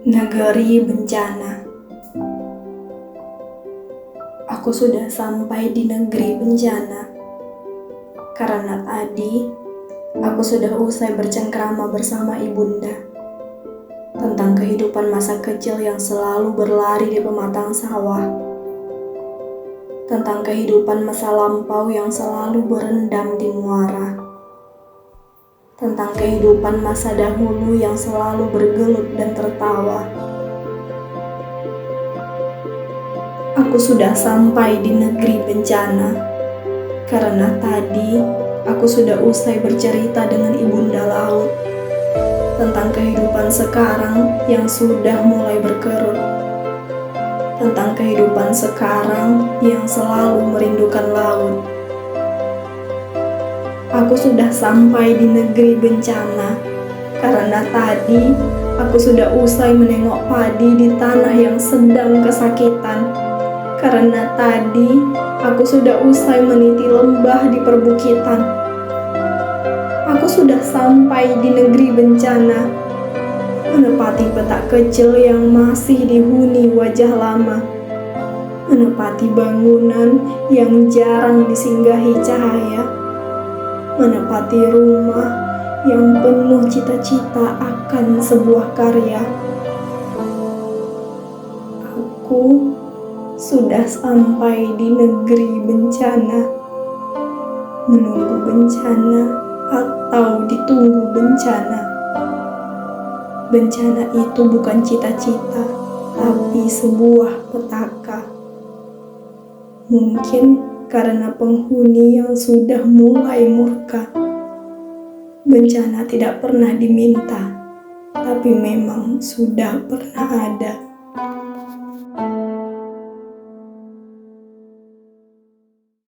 Negeri bencana. Aku sudah sampai di negeri bencana. Karena tadi aku sudah usai bercengkrama bersama ibunda tentang kehidupan masa kecil yang selalu berlari di pematang sawah, tentang kehidupan masa lampau yang selalu berendam di muara, tentang kehidupan masa dahulu yang selalu bergelut dan tertawa. Aku sudah sampai di negeri bencana, karena tadi aku sudah usai bercerita dengan ibunda laut tentang kehidupan sekarang yang sudah mulai berkerut, tentang kehidupan sekarang yang selalu merindukan laut. Aku sudah sampai di negeri bencana, karena tadi aku sudah usai menengok padi di tanah yang sedang kesakitan. Karena tadi aku sudah usai meniti lembah di perbukitan. Aku sudah sampai di negeri bencana, menepati petak kecil yang masih dihuni wajah lama, menepati bangunan yang jarang disinggahi cahaya, menepati rumah yang penuh cita-cita akan sebuah karya. Aku sudah sampai di negeri bencana, menunggu bencana atau ditunggu bencana. Bencana itu bukan cita-cita, tapi sebuah petaka. Mungkin karena penghuni yang sudah mulai murka. Bencana tidak pernah diminta, tapi memang sudah pernah ada.